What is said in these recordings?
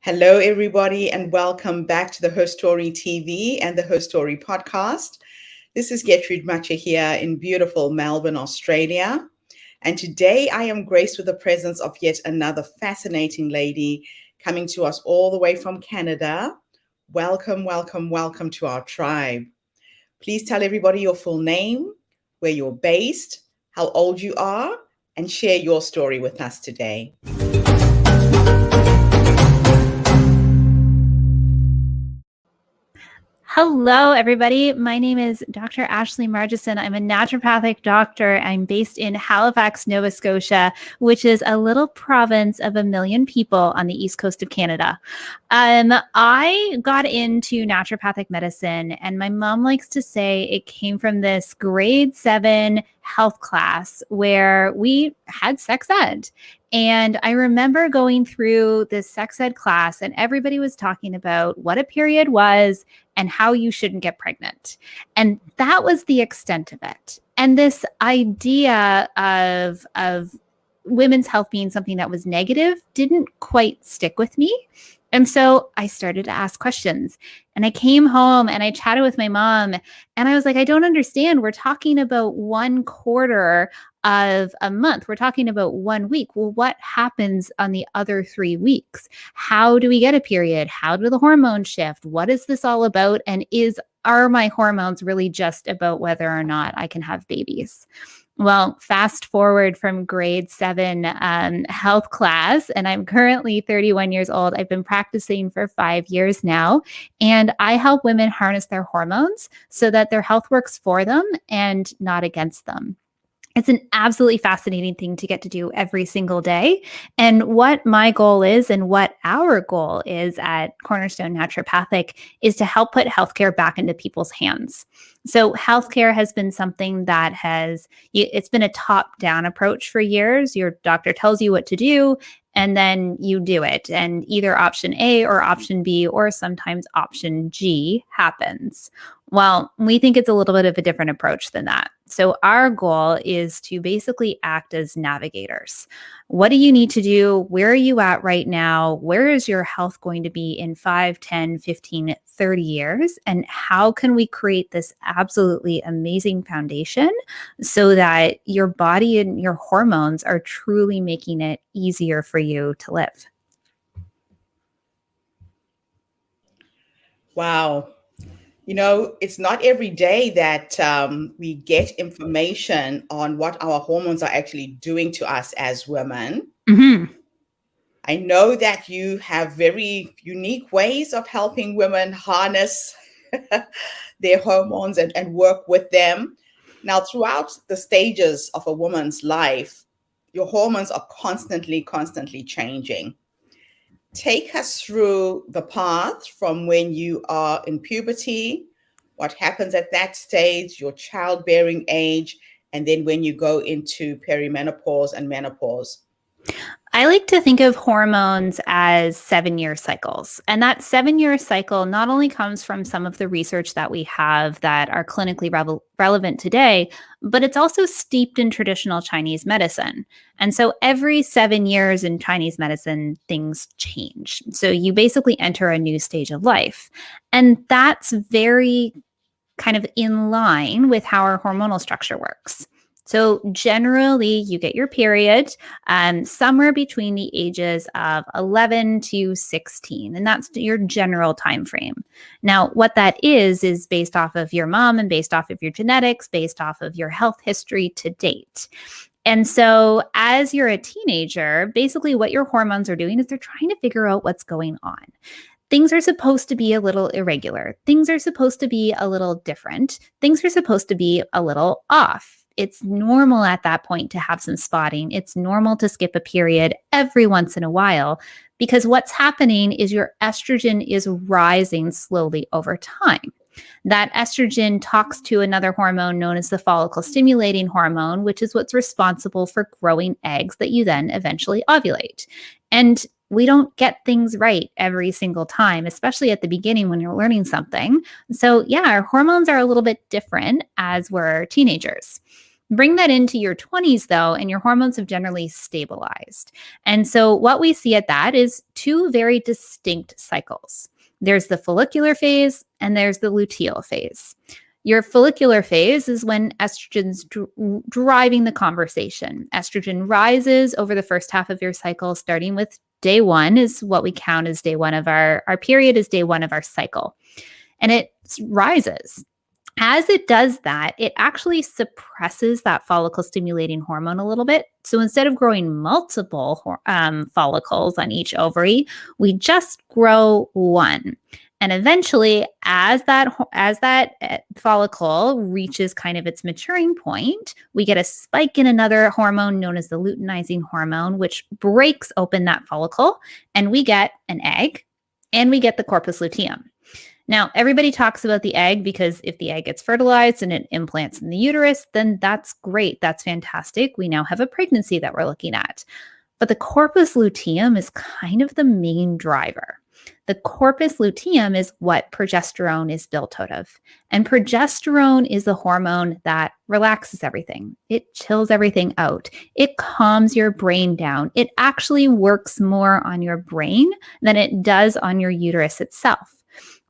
Hello, everybody, and welcome back to the HerStoryTV and the HerStory podcast. This is Getrude Matshe here in beautiful Melbourne, Australia. And today I am graced with the presence of yet another fascinating lady coming to us all the way from Canada. Welcome, welcome, welcome to our tribe. Please tell everybody your full name, where you're based, how old you are, and share your story with us today. Hello, everybody. My name is Dr. Ashley Margeson. I'm a naturopathic doctor. I'm based in Halifax, Nova Scotia, which is a little province of 1 million people on the east coast of Canada. I got into naturopathic medicine, and my mom likes to say it came from this grade 7 health class where we had sex ed. And I remember going through this sex ed class, and everybody was talking about what a period was and how you shouldn't get pregnant. And that was the extent of it. And this idea of women's health being something that was negative didn't quite stick with me. And so I started to ask questions, and I came home and I chatted with my mom, and I was like, I don't understand. We're talking about 1/4 of a month. We're talking about 1 week. Well, what happens on the other 3 weeks? How do we get a period? How do the hormones shift? What is this all about? And are my hormones really just about whether or not I can have babies? Well, fast forward from grade 7 health class, and I'm currently 31 years old. I've been practicing for 5 years now, and I help women harness their hormones so that their health works for them and not against them. It's an absolutely fascinating thing to get to do every single day. And what my goal is, and what our goal is at Cornerstone Naturopathic, is to help put healthcare back into people's hands. So healthcare has been something that it's been a top-down approach for years. Your doctor tells you what to do, and then you do it. And either option A or option B, or sometimes option G happens. Well, we think it's a little bit of a different approach than that. So our goal is to basically act as navigators. What do you need to do? Where are you at right now? Where is your health going to be in 5, 10, 15, 30 years? And how can we create this absolutely amazing foundation so that your body and your hormones are truly making it easier for you to live? Wow. You know, it's not every day that we get information on what our hormones are actually doing to us as women. Mm-hmm. I know that you have very unique ways of helping women harness their hormones and work with them. Now, throughout the stages of a woman's life, your hormones are constantly changing. Take us through the path from when you are in puberty, what happens at that stage, your childbearing age, and then when you go into perimenopause and menopause. I like to think of hormones as 7-year cycles. And that 7-year cycle not only comes from some of the research that we have that are clinically relevant today, but it's also steeped in traditional Chinese medicine. And so every 7 years in Chinese medicine, things change. So you basically enter a new stage of life. And that's very kind of in line with how our hormonal structure works. So generally, you get your period somewhere between the ages of 11 to 16, and that's your general time frame. Now, what that is based off of your mom and based off of your genetics, based off of your health history to date. And so as you're a teenager, basically what your hormones are doing is they're trying to figure out what's going on. Things are supposed to be a little irregular. Things are supposed to be a little different. Things are supposed to be a little off. It's normal at that point to have some spotting. It's normal to skip a period every once in a while, because what's happening is your estrogen is rising slowly over time. That estrogen talks to another hormone known as the follicle stimulating hormone, which is what's responsible for growing eggs that you then eventually ovulate. And we don't get things right every single time, especially at the beginning when you're learning something. So yeah, our hormones are a little bit different as we're teenagers. Bring that into your 20s, though, and your hormones have generally stabilized. And so what we see at that is two very distinct cycles. There's the follicular phase and there's the luteal phase. Your follicular phase is when estrogen's driving the conversation. Estrogen rises over the first half of your cycle, starting with day one is what we count as day one of our period is day one of our cycle. And it rises. As it does that, it actually suppresses that follicle stimulating hormone a little bit. So instead of growing multiple follicles on each ovary, we just grow one. And eventually, as that follicle reaches kind of its maturing point, we get a spike in another hormone known as the luteinizing hormone, which breaks open that follicle, and we get an egg, and we get the corpus luteum. Now, everybody talks about the egg because if the egg gets fertilized and it implants in the uterus, then that's great. That's fantastic. We now have a pregnancy that we're looking at. But the corpus luteum is kind of the main driver. The corpus luteum is what progesterone is built out of. And progesterone is the hormone that relaxes everything. It chills everything out. It calms your brain down. It actually works more on your brain than it does on your uterus itself.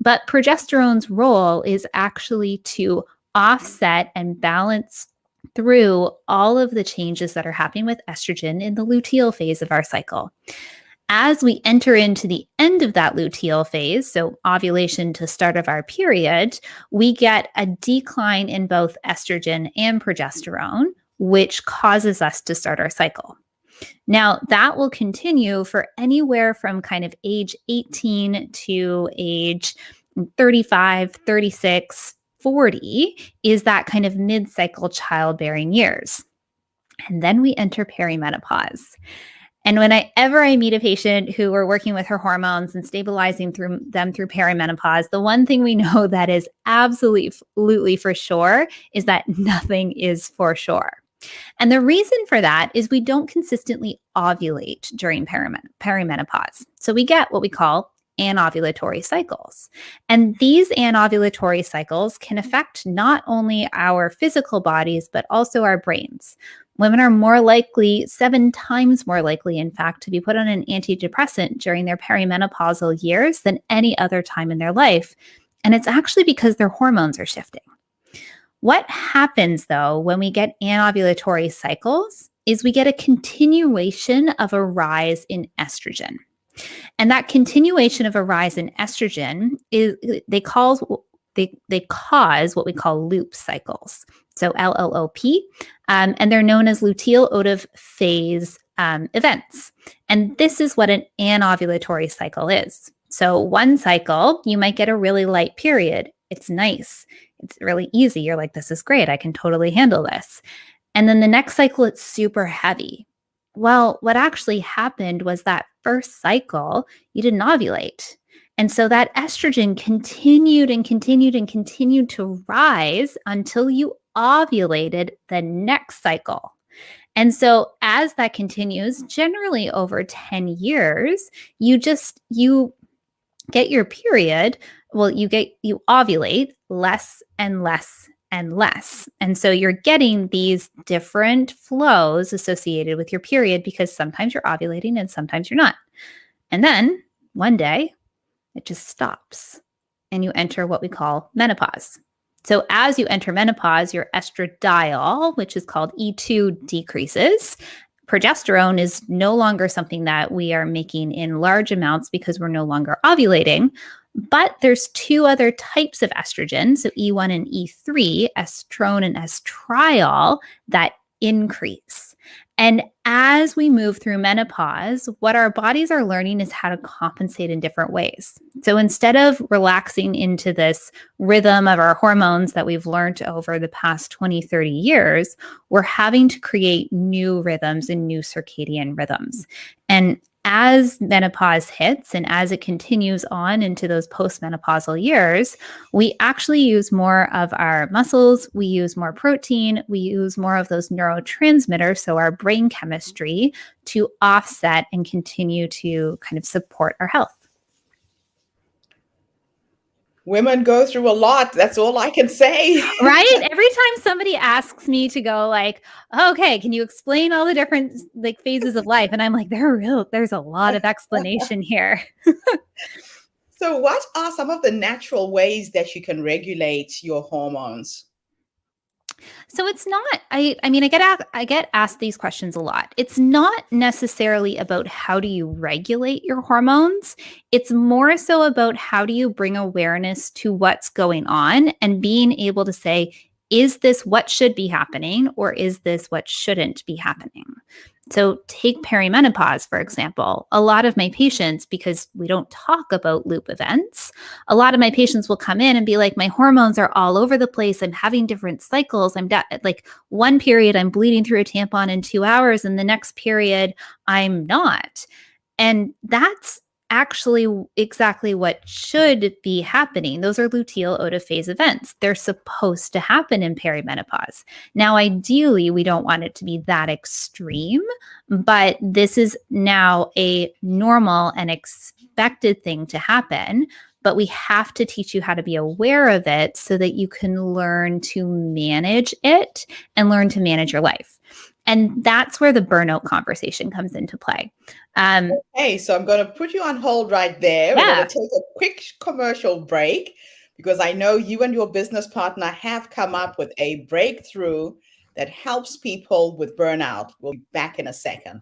But progesterone's role is actually to offset and balance through all of the changes that are happening with estrogen in the luteal phase of our cycle. As we enter into the end of that luteal phase, so ovulation to start of our period, we get a decline in both estrogen and progesterone, which causes us to start our cycle. Now, that will continue for anywhere from kind of age 18 to age 35, 36, 40 is that kind of mid-cycle childbearing years. And then we enter perimenopause. And whenever I meet a patient who are working with her hormones and stabilizing them through perimenopause, the one thing we know that is absolutely for sure is that nothing is for sure. And the reason for that is we don't consistently ovulate during perimenopause. So we get what we call anovulatory cycles. And these anovulatory cycles can affect not only our physical bodies, but also our brains. Women are more likely, 7 times more likely, in fact, to be put on an antidepressant during their perimenopausal years than any other time in their life. And it's actually because their hormones are shifting. What happens, though, when we get anovulatory cycles is we get a continuation of a rise in estrogen. And that continuation of a rise in estrogen is they cause what we call loop cycles. So LLOP, and they're known as luteal otive phase events. And this is what an anovulatory cycle is. So one cycle, you might get a really light period. It's nice. It's really easy. You're like, this is great. I can totally handle this. And then the next cycle, it's super heavy. Well, what actually happened was that first cycle, you didn't ovulate. And so that estrogen continued and continued and continued to rise until you ovulated the next cycle. And so as that continues, generally over 10 years, you get your period. Well, you ovulate less and less and less. And so you're getting these different flows associated with your period because sometimes you're ovulating and sometimes you're not. And then one day it just stops and you enter what we call menopause. So as you enter menopause, your estradiol, which is called E2, decreases. Progesterone is no longer something that we are making in large amounts because we're no longer ovulating. But there's 2 other types of estrogen, so E1 and E3, estrone and estriol, that increase. And as we move through menopause, what our bodies are learning is how to compensate in different ways. So instead of relaxing into this rhythm of our hormones that we've learned over the past 20, 30 years, we're having to create new rhythms and new circadian rhythms. And as menopause hits and as it continues on into those postmenopausal years, we actually use more of our muscles, we use more protein, we use more of those neurotransmitters, so our brain chemistry, to offset and continue to kind of support our health. Women go through a lot. That's all I can say. Right? Every time somebody asks me to go like, okay, can you explain all the different like phases of life? And I'm like, there's a lot of explanation here. So, what are some of the natural ways that you can regulate your hormones? So it's not, I mean, I get asked these questions a lot. It's not necessarily about how do you regulate your hormones. It's more so about how do you bring awareness to what's going on and being able to say, is this what should be happening or is this what shouldn't be happening? So take perimenopause, for example. A lot of my patients, because we don't talk about loop events, a lot of my patients will come in and be like, my hormones are all over the place. I'm having different cycles. Like one period, I'm bleeding through a tampon in 2 hours, and the next period, I'm not. And that's actually exactly what should be happening. Those are luteal phase events. They're supposed to happen in perimenopause. Now, ideally, we don't want it to be that extreme, but this is now a normal and expected thing to happen. But we have to teach you how to be aware of it so that you can learn to manage it and learn to manage your life. And that's where the burnout conversation comes into play. Okay, so I'm going to put you on hold right there. We're going to take a quick commercial break because I know you and your business partner have come up with a breakthrough that helps people with burnout. We'll be back in a second.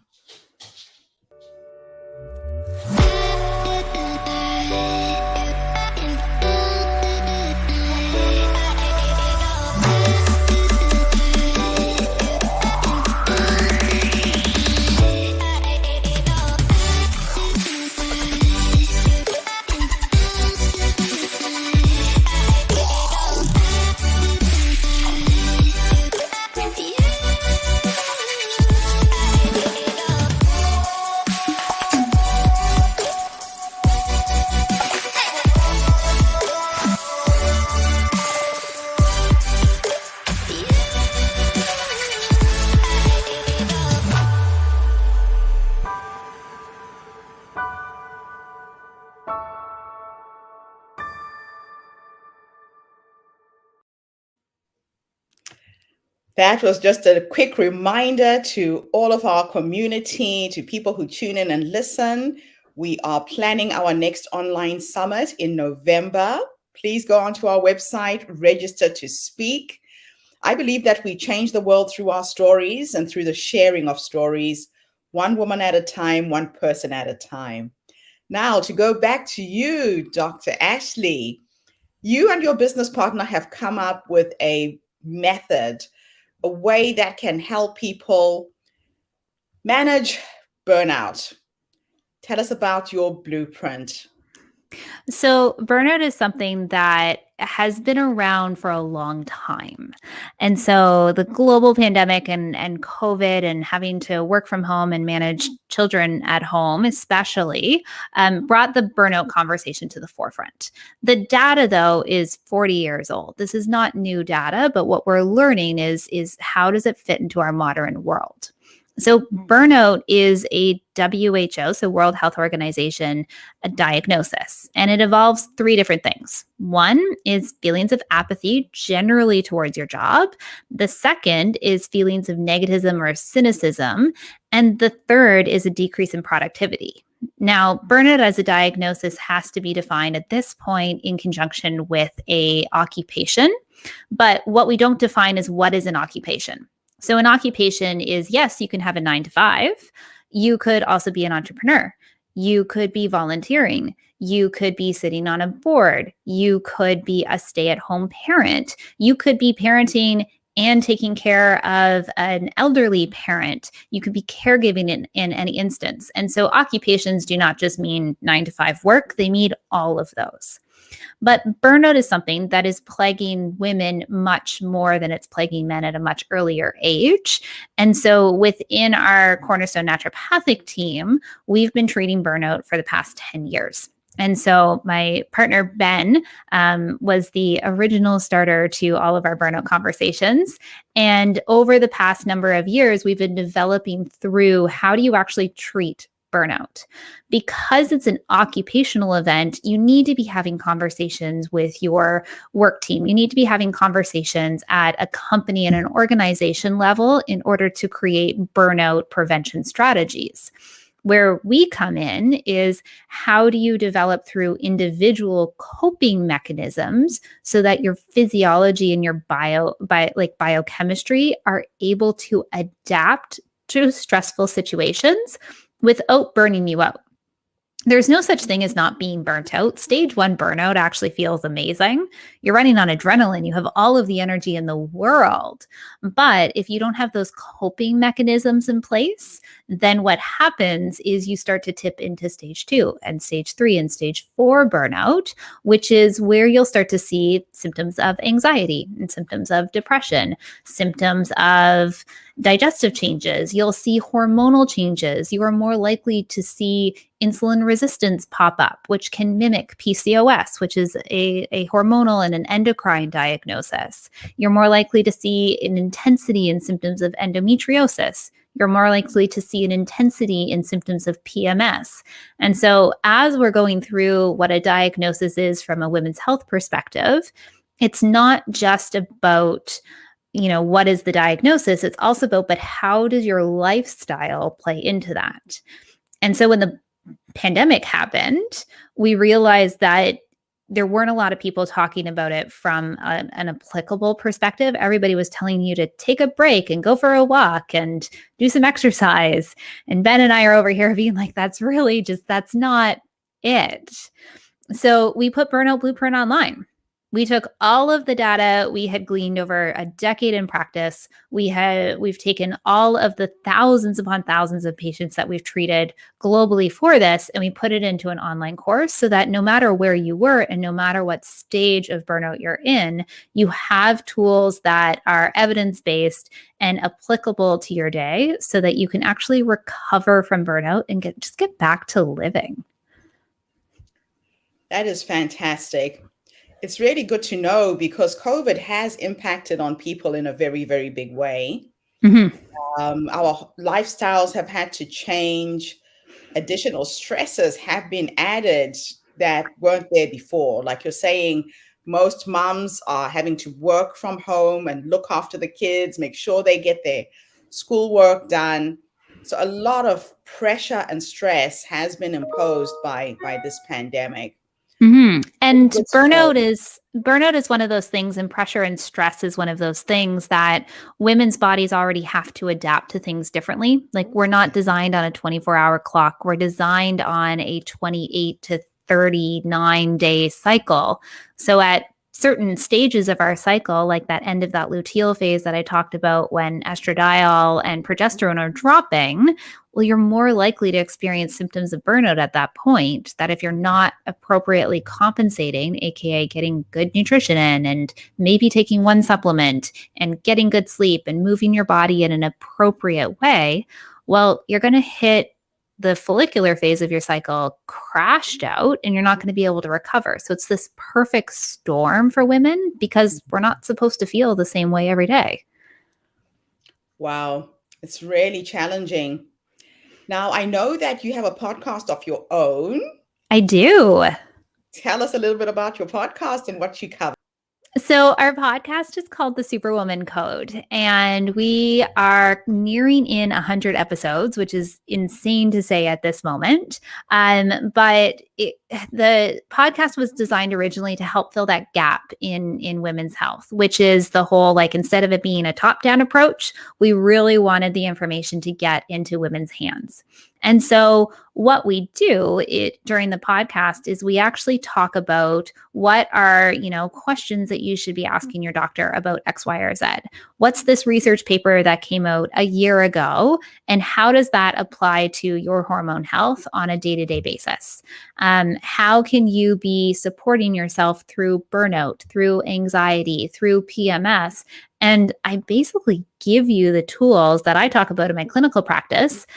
That was just a quick reminder to all of our community, to people who tune in and listen. We are planning our next online summit in November. Please go onto our website, register to speak. I believe that we change the world through our stories and through the sharing of stories, one woman at a time, one person at a time. Now, to go back to you, Dr. Ashley, you and your business partner have come up with a method, a way that can help people manage burnout. Tell us about your blueprint. So, burnout is something that has been around for a long time. And so, the global pandemic and COVID and having to work from home and manage children at home, especially, brought the burnout conversation to the forefront. The data, though, is 40 years old. This is not new data, but what we're learning is how does it fit into our modern world? So burnout is a WHO, so World Health Organization, a diagnosis, and it involves 3 different things. One is feelings of apathy generally towards your job. The second is feelings of negativism or cynicism. And the third is a decrease in productivity. Now, burnout as a diagnosis has to be defined at this point in conjunction with a occupation. But what we don't define is what is an occupation. So an occupation is, yes, you can have a 9 to 5. You could also be an entrepreneur. You could be volunteering. You could be sitting on a board. You could be a stay-at-home parent. You could be parenting and taking care of an elderly parent. You could be caregiving in any instance. And so occupations do not just mean 9 to 5 work. They mean all of those. But burnout is something that is plaguing women much more than it's plaguing men at a much earlier age. And so within our Cornerstone Naturopathic team, we've been treating burnout for the past 10 years. And so my partner, Ben, was the original starter to all of our burnout conversations. And over the past number of years, we've been developing through how do you actually treat burnout. Because it's an occupational event, you need to be having conversations with your work team. You need to be having conversations at a company and an organization level in order to create burnout prevention strategies. Where we come in is, how do you develop through individual coping mechanisms so that your physiology and your biochemistry are able to adapt to stressful situations without burning you out. There's no such thing as not being burnt out. Stage 1 burnout actually feels amazing. You're running on adrenaline. You have all of the energy in the world. But if you don't have those coping mechanisms in place, then what happens is you start to tip into stage 2 and stage 3 and stage 4 burnout, which is where you'll start to see symptoms of anxiety and symptoms of depression, symptoms of digestive changes. You'll see hormonal changes. You are more likely to see insulin resistance pop up, which can mimic PCOS, which is a hormonal and an endocrine diagnosis. You're more likely to see an intensity in symptoms of endometriosis. You're more likely to see an intensity in symptoms of PMS. And so as we're going through what a diagnosis is from a women's health perspective, it's not just about what is the diagnosis? It's also about, but how does your lifestyle play into that? And so when the pandemic happened, we realized that there weren't a lot of people talking about it from an applicable perspective. Everybody was telling you to take a break and go for a walk and do some exercise. And Ben and I are over here being like, that's not it. So we put Burnout Blueprint online. We took all of the data we had gleaned over a decade in practice. We've taken all of the thousands upon thousands of patients that we've treated globally for this, and we put it into an online course so that no matter where you were and no matter what stage of burnout you're in, you have tools that are evidence-based and applicable to your day so that you can actually recover from burnout and get back to living. That is fantastic. It's really good to know, because COVID has impacted on people in a very, very big way. Mm-hmm. Our lifestyles have had to change. Additional stresses have been added that weren't there before. Like you're saying, most moms are having to work from home and look after the kids, make sure they get their schoolwork done. So a lot of pressure and stress has been imposed by this pandemic. Mm-hmm. And burnout is one of those things, and pressure and stress is one of those things that women's bodies already have to adapt to things differently. Like, we're not designed on a 24-hour clock. We're designed on a 28 to 39 day cycle. So at certain stages of our cycle, like that end of that luteal phase that I talked about, when estradiol and progesterone are dropping, well, you're more likely to experience symptoms of burnout at that point, that if you're not appropriately compensating, aka getting good nutrition in and maybe taking one supplement and getting good sleep and moving your body in an appropriate way, well, you're going to hit the follicular phase of your cycle crashed out, and you're not going to be able to recover. So it's this perfect storm for women, because we're not supposed to feel the same way every day. Wow, it's really challenging. Now, I know that you have a podcast of your own. I do. Tell us a little bit about your podcast and what you cover. So our podcast is called the Superwoman Code, and we are nearing in 100 episodes, which is insane to say at this moment. But the podcast was designed originally to help fill that gap in women's health, which is the whole, like, instead of it being a top-down approach, we really wanted the information to get into women's hands. And so what we do during the podcast is we actually talk about what are, questions that you should be asking your doctor about X, Y, or Z. What's this research paper that came out a year ago, and how does that apply to your hormone health on a day-to-day basis? How can you be supporting yourself through burnout, through anxiety, through PMS, And I basically give you the tools that I talk about in my clinical practice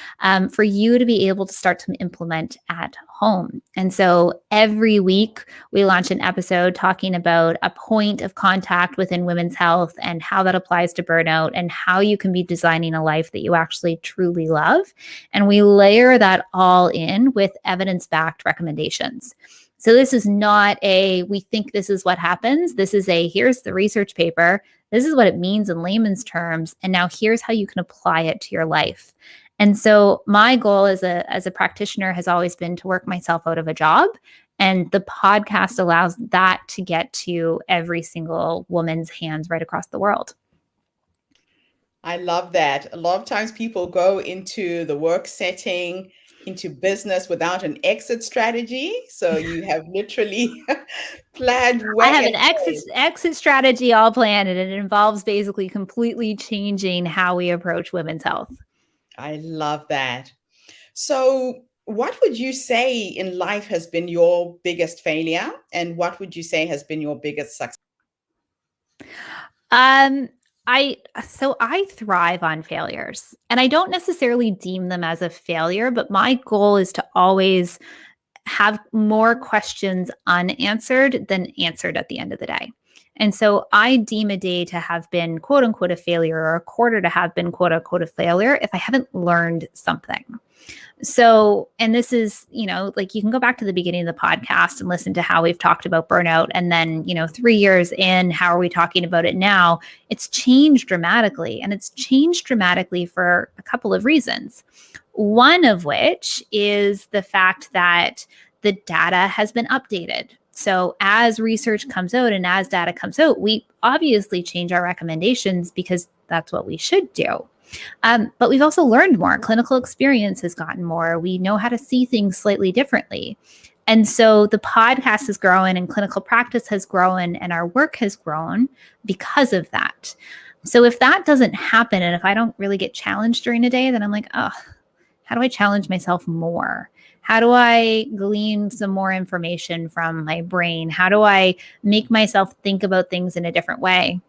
for you to be able to start to implement at home. And so every week we launch an episode talking about a point of contact within women's health and how that applies to burnout and how you can be designing a life that you actually truly love. And we layer that all in with evidence-backed recommendations. So this is not we think this is what happens. This is here's the research paper. This is what it means in layman's terms. And now here's how you can apply it to your life. And so my goal as a practitioner has always been to work myself out of a job. And the podcast allows that to get to every single woman's hands right across the world. I love that. A lot of times people go into the work setting, into business without an exit strategy. So you have literally planned I have an exit strategy all planned, and it involves basically completely changing how we approach women's health. I love that. So what would you say in life has been your biggest failure? And what would you say has been your biggest success? I thrive on failures, and I don't necessarily deem them as a failure, but my goal is to always have more questions unanswered than answered at the end of the day. And so I deem a day to have been quote unquote a failure or a quarter to have been quote unquote a failure if I haven't learned something. So, and this is, like you can go back to the beginning of the podcast and listen to how we've talked about burnout. And then, 3 years in, how are we talking about it now? It's changed dramatically. And it's changed dramatically for a couple of reasons. One of which is the fact that the data has been updated. So as research comes out and as data comes out, we obviously change our recommendations because that's what we should do. But we've also learned more. Clinical experience has gotten more. We know how to see things slightly differently. And so the podcast has grown and clinical practice has grown and our work has grown because of that. So if that doesn't happen and if I don't really get challenged during a day, then I'm like, oh, how do I challenge myself more? How do I glean some more information from my brain? How do I make myself think about things in a different way?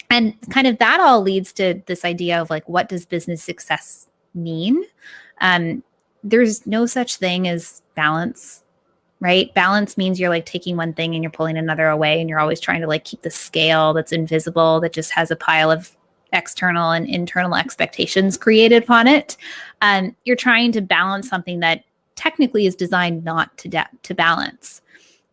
And kind of that all leads to this idea of like, what does business success mean? There's no such thing as balance, right? Balance means you're like taking one thing and you're pulling another away, and you're always trying to like keep the scale that's invisible, that just has a pile of external and internal expectations created upon it. You're trying to balance something that technically is designed not to balance.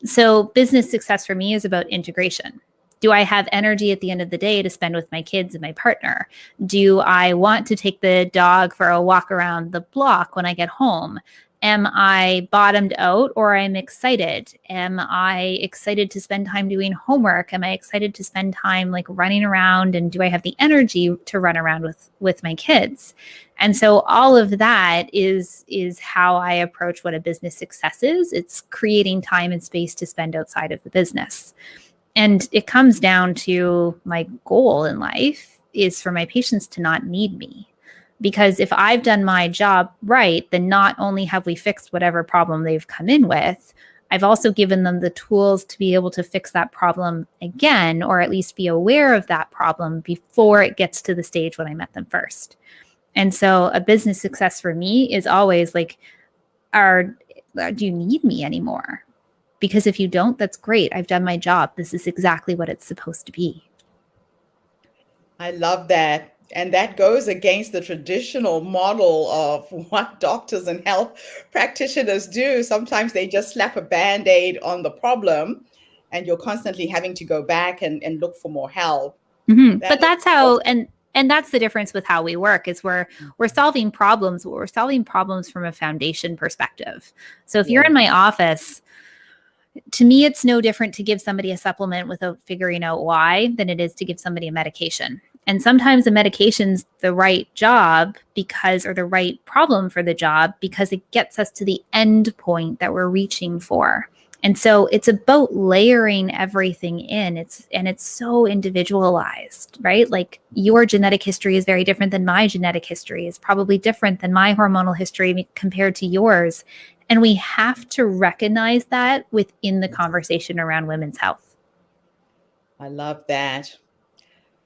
So business success for me is about integration. Do I have energy at the end of the day to spend with my kids and my partner? Do I want to take the dog for a walk around the block when I get home? Am I bottomed out or I'm excited? Am I excited to spend time doing homework? Am I excited to spend time like running around? And do I have the energy to run around with my kids? And so all of that is how I approach what a business success is. It's creating time and space to spend outside of the business. And it comes down to my goal in life is for my patients to not need me. Because if I've done my job right, then not only have we fixed whatever problem they've come in with, I've also given them the tools to be able to fix that problem again, or at least be aware of that problem before it gets to the stage when I met them first. And so a business success for me is always like, do you need me anymore? Because if you don't, that's great. I've done my job. This is exactly what it's supposed to be. I love that. And that goes against the traditional model of what doctors and health practitioners do. Sometimes they just slap a Band-Aid on the problem and you're constantly having to go back and look for more help. Mm-hmm. But that's how, and that's the difference with how we work is we're solving problems, but we're solving problems from a foundation perspective. So if you're in my office, to me, it's no different to give somebody a supplement without figuring out why than it is to give somebody a medication. And sometimes the medication's the right job or the right problem for the job because it gets us to the end point that we're reaching for. And so it's about layering everything in. It's so individualized, right? Like your genetic history is very different than my genetic history. It's probably different than my hormonal history compared to yours. And we have to recognize that within the conversation around women's health. I love that.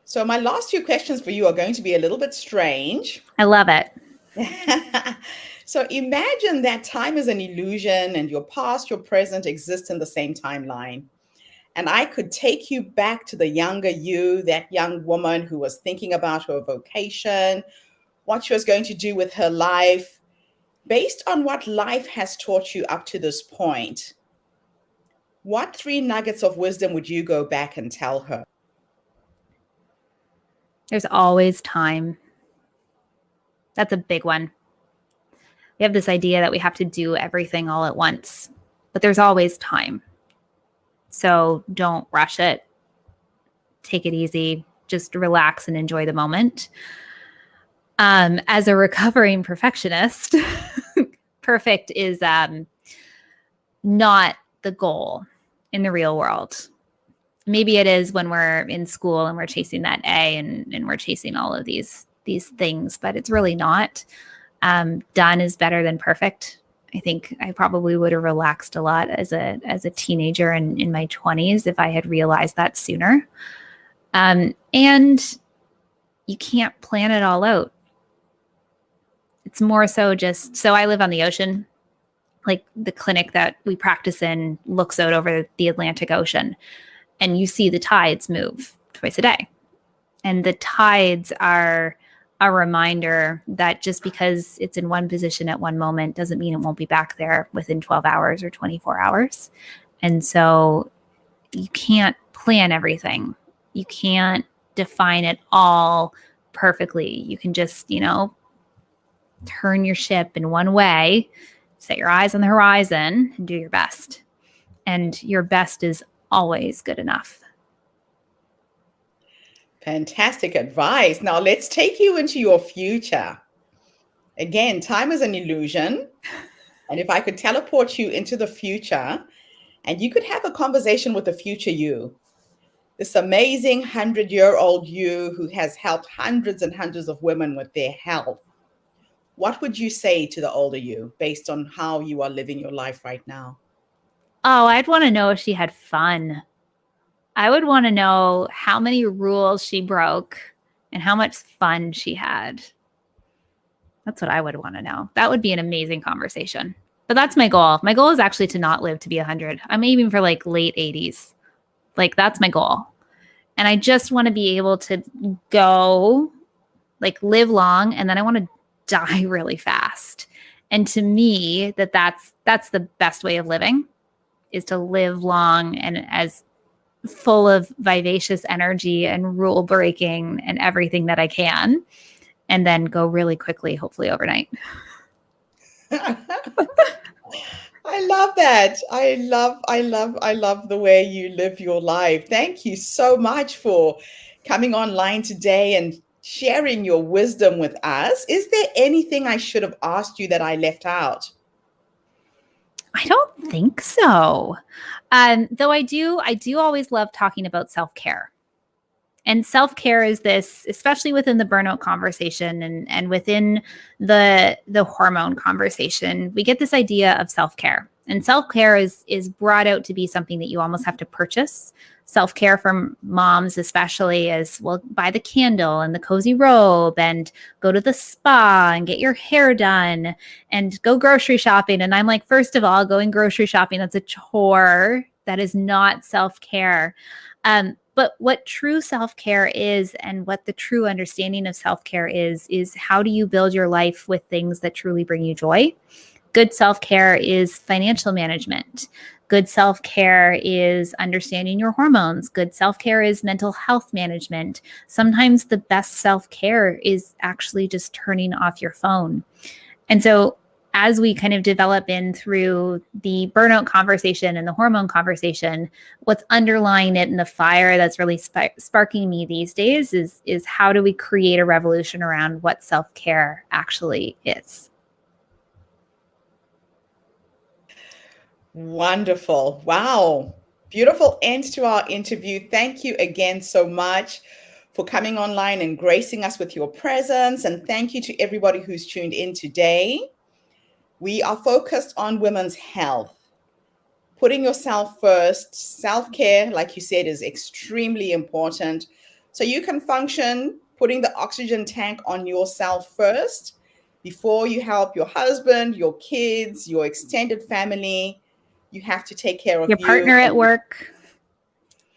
So my last few questions for you are going to be a little bit strange. I love it. So imagine that time is an illusion and your past, your present exist in the same timeline. And I could take you back to the younger you, that young woman who was thinking about her vocation, what she was going to do with her life, based on what life has taught you up to this point. What 3 nuggets of wisdom would you go back and tell her? There's always time. That's a big one. We have this idea that we have to do everything all at once, but there's always time. So don't rush it. Take it easy. Just relax and enjoy the moment. As a recovering perfectionist, perfect is not the goal in the real world. Maybe it is when we're in school and we're chasing that A and we're chasing all of these things, but it's really not. Done is better than perfect. I think I probably would have relaxed a lot as a teenager and in my 20s if I had realized that sooner. And you can't plan it all out. It's more so just, so I live on the ocean. Like the clinic that we practice in looks out over the Atlantic Ocean, and you see the tides move twice a day. And the tides are a reminder that just because it's in one position at one moment doesn't mean it won't be back there within 12 hours or 24 hours. And so you can't plan everything. You can't define it all perfectly. You can just, turn your ship in one way, set your eyes on the horizon, and do your best. And your best is always good enough. Fantastic advice. Now let's take you into your future. Again, time is an illusion. And if I could teleport you into the future and you could have a conversation with the future you, this amazing 100-year-old you who has helped hundreds and hundreds of women with their health, what would you say to the older you based on how you are living your life right now? Oh, I'd want to know if she had fun. I would want to know how many rules she broke and how much fun she had. That's what I would want to know. That would be an amazing conversation. But that's my goal. My goal is actually to not live to be 100. I'm aiming for like late 80s. Like that's my goal. And I just want to be able to go, like live long, and then I want to die really fast. And to me, that's the best way of living, is to live long and as full of vivacious energy and rule breaking and everything that I can, and then go really quickly, hopefully overnight. I love that. I love the way you live your life. Thank you so much for coming online today and sharing your wisdom with us. Is there anything I should have asked you that I left out? I don't think so. Though I do always love talking about self-care. And self-care is this, especially within the burnout conversation and within the hormone conversation, we get this idea of self-care. And self-care is brought out to be something that you almost have to purchase. Self-care from moms especially is, well, buy the candle and the cozy robe and go to the spa and get your hair done and go grocery shopping. And I'm like, first of all, going grocery shopping, that's a chore. That is not self-care. But what true self-care is, and what the true understanding of self-care is how do you build your life with things that truly bring you joy? Good self-care is financial management. Good self-care is understanding your hormones. Good self-care is mental health management. Sometimes the best self-care is actually just turning off your phone. And so as we kind of develop in through the burnout conversation and the hormone conversation, what's underlying it and the fire that's really sparking me these days is how do we create a revolution around what self-care actually is? Wonderful. Wow. Beautiful end to our interview. Thank you again so much for coming online and gracing us with your presence. And thank you to everybody who's tuned in today. We are focused on women's health. Putting yourself first. Self-care, like you said, is extremely important. So you can function putting the oxygen tank on yourself first before you help your husband, your kids, your extended family. You have to take care of Your partner at work.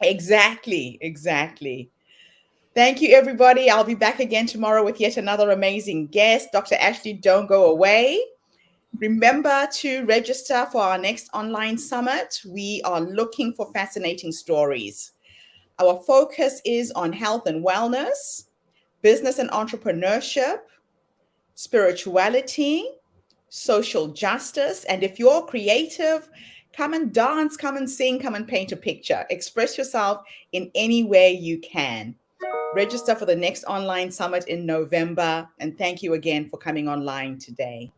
Exactly. Thank you, everybody. I'll be back again tomorrow with yet another amazing guest. Dr. Ashley, don't go away. Remember to register for our next online summit. We are looking for fascinating stories. Our focus is on health and wellness, business and entrepreneurship, spirituality, social justice. And if you're creative, come and dance, come and sing, come and paint a picture. Express yourself in any way you can. Register for the next online summit in November. And thank you again for coming online today.